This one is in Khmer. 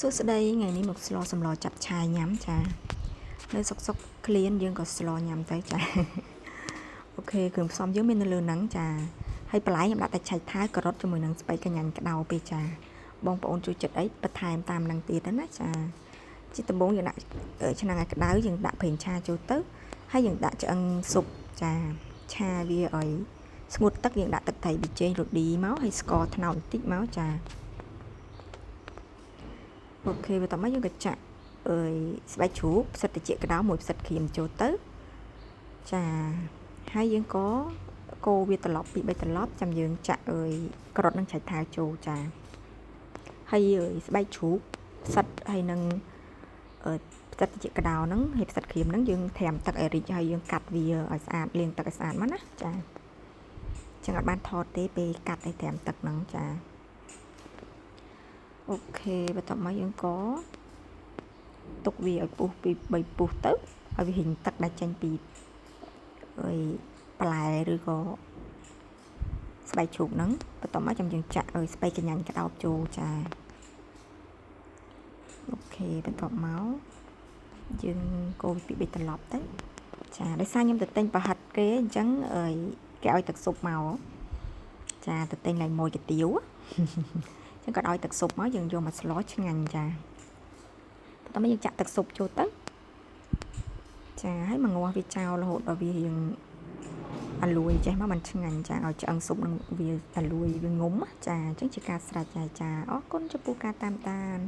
សួស្តីថ្ងៃនេះមកស្លសម្លចាប់ឆាយញ៉ាំចានៅសុកក្លៀនយើងក៏ស្លញ៉ាំទៅចាអូខេគ្រឿងផ្សំយើងមាននៅលើហ្នឹងចាហើយបន្លែខ្ញុំដាក់តែឆៃថាវការ៉ុតជាមួយនឹងស្ពៃកញ្ញាញ់ក្តៅពេកចាបងប្អូនជួយចិត្តអីបន្ថែមតាមនឹងទៀតណាចាជាដំបូងយើងដាក់ឆ្នាំងឲ្យក្តៅយើងដាក់ប្រេងឆាចូលទៅហើយយើងដាក់ឆ្អឹងស៊ុបចាឆាវាឲ្យស្ងួតទឹកយើងដាក់ទឹកត្រីប៊ីចេងរ៉ូឌីមកហើយស្ករត្នោតបន្តិចមកចាអូខេបន្ទាប់មកយើងក៏ចាក់ស្បែកជ្រូកផ្សិតត្រជាក់ក្តៅមួយផ្សិតក្រៀមចូលទៅចាហើយយើងក៏កូរវាត្រឡប់ពី3ត្រឡប់ចាំយើងចាក់ការ៉ុតនិងឆៃថាវចូលចាហើយស្បែកជ្រូកផ្សិតហើយនឹងផ្សិតត្រជាក់ក្តៅហ្នឹងហើយផ្សិតក្រៀមហ្នឹងយើងត្រាំទឹកឲ្យរីកហើយយើងកាត់វាឲ្យស្អាតលាងទឹកឲ្យស្អាតមកណាចាចឹងអត់បានថតទេពេលកាត់ឲ្យត្រាំទឹកហ្នឹងចាអូខេបន្ទាប់មកយើងក៏ទុកវាឲ្យពុះពី3ពុះទៅឲ្យវាហិញទឹកដែលចេញពីបន្លែឬក៏ស្បែកជ្រូកហ្នឹងបន្ទាប់មកចាំយើងចាក់ស្ពៃកញ្ញាញ់ក្តោបចូលចាអូខេបន្ទាប់មកយើងកូរពី3ត្រឡប់ទៅចាដោយសារខ្ញុំទៅទិញប្រហិតគេអញ្ចឹងគេឲ្យទឹកស៊ុបមកចាទៅទិញឡើងមួយកាទៀវចឹងក៏ឲ្យទឹកស៊ុបមកយើងយកមកស្លឆ្ងាញ់ចាបន្ទាប់មកយើងចាក់ទឹកស៊ុបចូលទៅចាហើយមកងាស់វាចោលរហូតដល់វារៀងអាលួយចេះមកมันឆ្ងាញ់ចាឲ្យឆ្អឹងស៊ុបនឹងវាអាលួយវាងុំចាអញ្ចឹងជាការស្រេចហើយចាអរគុណចំពោះការតាមដាន